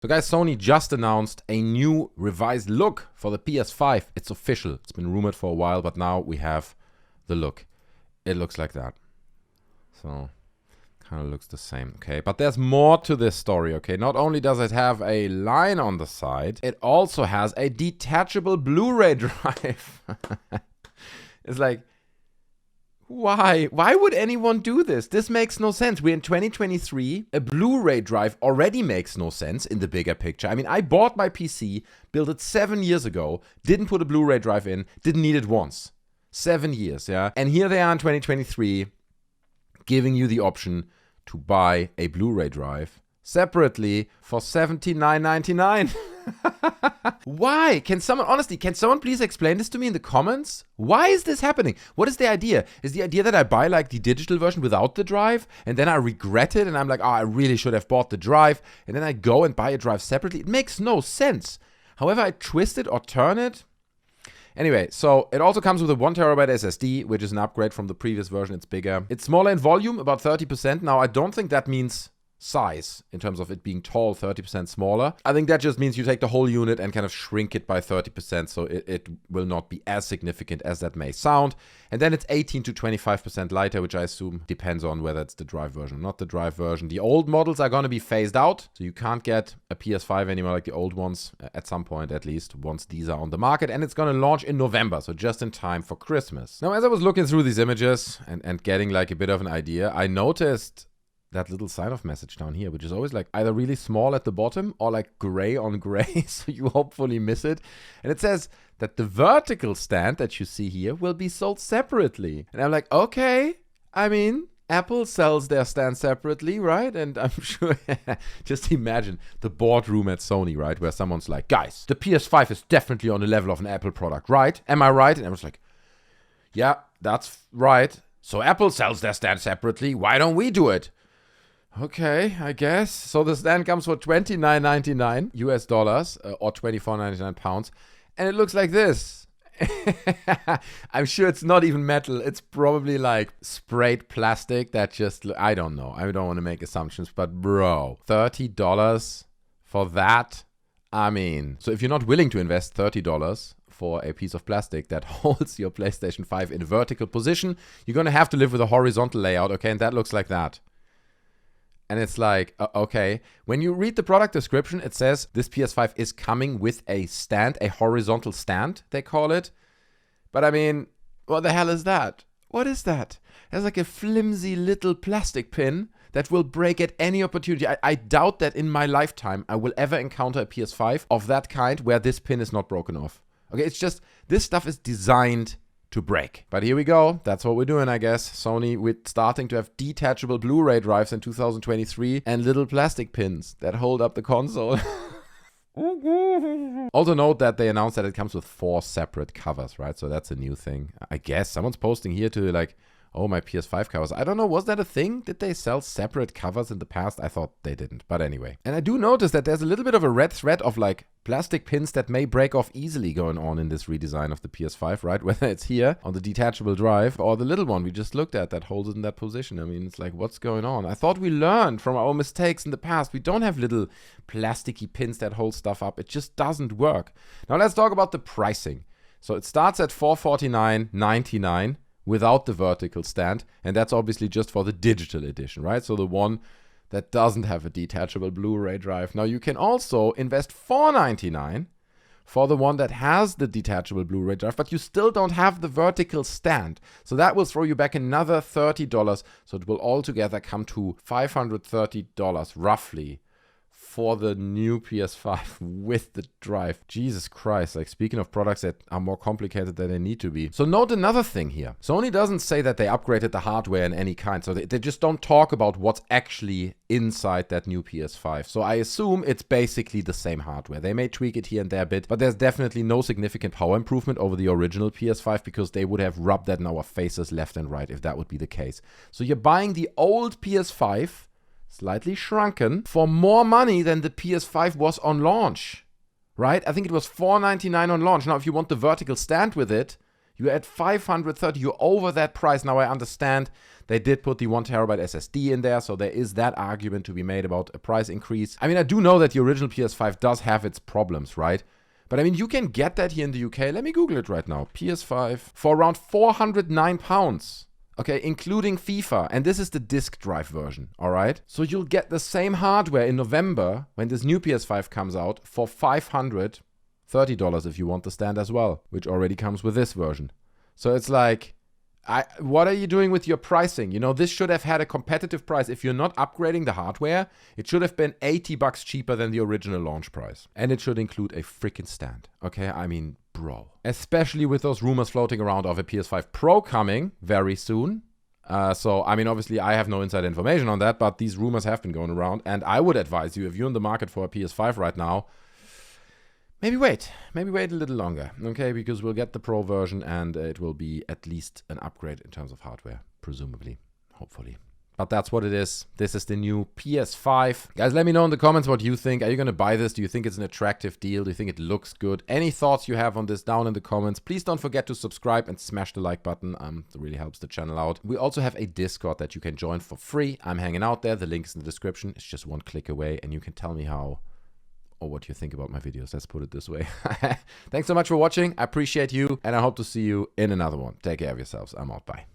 So guys, Sony just announced a new revised look for the PS5. It's official. It's been rumored for a while, but now we have the look. It looks like that. So kind of looks the same, okay? But there's more to this story, okay? Not only does it have a line on the side, it also has a detachable Blu-ray drive. It's like, why? Why would anyone do this? This makes no sense. We're in 2023. A Blu-ray drive already makes no sense in the bigger picture. I mean, I bought my PC, built it 7 years ago, didn't put a Blu-ray drive in, didn't need it once. 7 years, yeah? And here they are in 2023, giving you the option to buy a Blu-ray drive separately for $79.99. Why? Can someone please explain this to me in the comments? Why is this happening? What is the idea? Is the idea that I buy like the digital version without the drive and then I regret it and I'm like, oh, I really should have bought the drive, and then I go and buy a drive separately? It makes no sense. However I twist it or turn it. Anyway, so it also comes with a 1TB SSD, which is an upgrade from the previous version. It's bigger. It's smaller in volume, about 30%. Now, I don't think that means size in terms of it being tall, 30% smaller. I think that just means you take the whole unit and kind of shrink it by 30%, so it will not be as significant as that may sound. And then it's 18 to 25% lighter, which I assume depends on whether it's the drive version or not the drive version. The old models are going to be phased out, so you can't get a PS5 anymore like the old ones at some point, at least once these are on the market. And it's going to launch in November, so just in time for Christmas. Now, as I was looking through these images and getting like a bit of an idea, I noticed that little sign-off message down here, which is always like either really small at the bottom or like gray on gray, so you hopefully miss it. And it says that the vertical stand that you see here will be sold separately. And I'm like, okay, I mean, Apple sells their stand separately, right? And I'm sure, just imagine the boardroom at Sony, right? Where someone's like, guys, the PS5 is definitely on the level of an Apple product, right? Am I right? And I was like, yeah, that's right. So Apple sells their stand separately. Why don't we do it? Okay, I guess. So the stand comes for $29.99 US dollars or $24.99 pounds. And it looks like this. I'm sure it's not even metal. It's probably like sprayed plastic that just, I don't know. I don't want to make assumptions, but bro, $30 for that? I mean, so if you're not willing to invest $30 for a piece of plastic that holds your PlayStation 5 in a vertical position, you're going to have to live with a horizontal layout, okay? And that looks like that. And it's like, okay, when you read the product description, it says this PS5 is coming with a stand, a horizontal stand, they call it. But I mean, what the hell is that? What is that? It's like a flimsy little plastic pin that will break at any opportunity. I doubt that in my lifetime I will ever encounter a PS5 of that kind where this pin is not broken off. Okay, it's just, this stuff is designed to break. But here we go. That's what we're doing, I guess. Sony, we're starting to have detachable Blu-ray drives in 2023 and little plastic pins that hold up the console. Also note that they announced that it comes with 4 separate covers, right? So that's a new thing. I guess someone's posting here to like, oh, my PS5 covers. I don't know, was that a thing? Did they sell separate covers in the past? I thought they didn't, but anyway. And I do notice that there's a little bit of a red thread of like plastic pins that may break off easily going on in this redesign of the PS5, right? Whether it's here on the detachable drive or the little one we just looked at that holds it in that position. I mean, it's like, what's going on? I thought we learned from our mistakes in the past. We don't have little plasticky pins that hold stuff up. It just doesn't work. Now let's talk about the pricing. So it starts at $449.99 without the vertical stand, and that's obviously just for the digital edition, right? So the one that doesn't have a detachable Blu-ray drive. Now you can also invest $499 for the one that has the detachable Blu-ray drive, but you still don't have the vertical stand. So that will throw you back another $30. So it will altogether come to $530 roughly for the new PS5 with the drive. Jesus Christ, like speaking of products that are more complicated than they need to be. So note another thing here. Sony doesn't say that they upgraded the hardware in any kind. So they just don't talk about what's actually inside that new PS5. So I assume it's basically the same hardware. They may tweak it here and there a bit, but there's definitely no significant power improvement over the original PS5 because they would have rubbed that in our faces left and right if that would be the case. So you're buying the old PS5, slightly shrunken, for more money than the PS5 was on launch, right? I think it was $499 on launch. Now, if you want the vertical stand with it, You're at 530, you're over that price. Now I understand they did put the 1 terabyte SSD in there, so there is that argument to be made about a price increase. I mean, I do know that the original PS5 does have its problems, right? But I mean, you can get that here in the UK. Let me Google it right now. PS5 for around £409. Okay, including FIFA. And this is the disk drive version, all right? So you'll get the same hardware in November when this new PS5 comes out for $530 if you want the stand as well, which already comes with this version. So it's like, what are you doing with your pricing? You know, this should have had a competitive price. If you're not upgrading the hardware, it should have been $80 cheaper than the original launch price. And it should include a freaking stand. Okay, I mean, bro. Especially with those rumors floating around of a PS5 Pro coming very soon. So, I mean, obviously, I have no inside information on that, but these rumors have been going around. And I would advise you, if you're in the market for a PS5 right now, maybe wait a little longer, okay? Because we'll get the Pro version and it will be at least an upgrade in terms of hardware, presumably, hopefully. But that's what it is. This is the new PS5. Guys, let me know in the comments what you think. Are you going to buy this? Do you think it's an attractive deal? Do you think it looks good? Any thoughts you have on this down in the comments. Please don't forget to subscribe and smash the like button. It really helps the channel out. We also have a Discord that you can join for free. I'm hanging out there. The link is in the description. It's just one click away and you can tell me how or what you think about my videos. Let's put it this way. Thanks so much for watching. I appreciate you and I hope to see you in another one. Take care of yourselves. I'm out. Bye.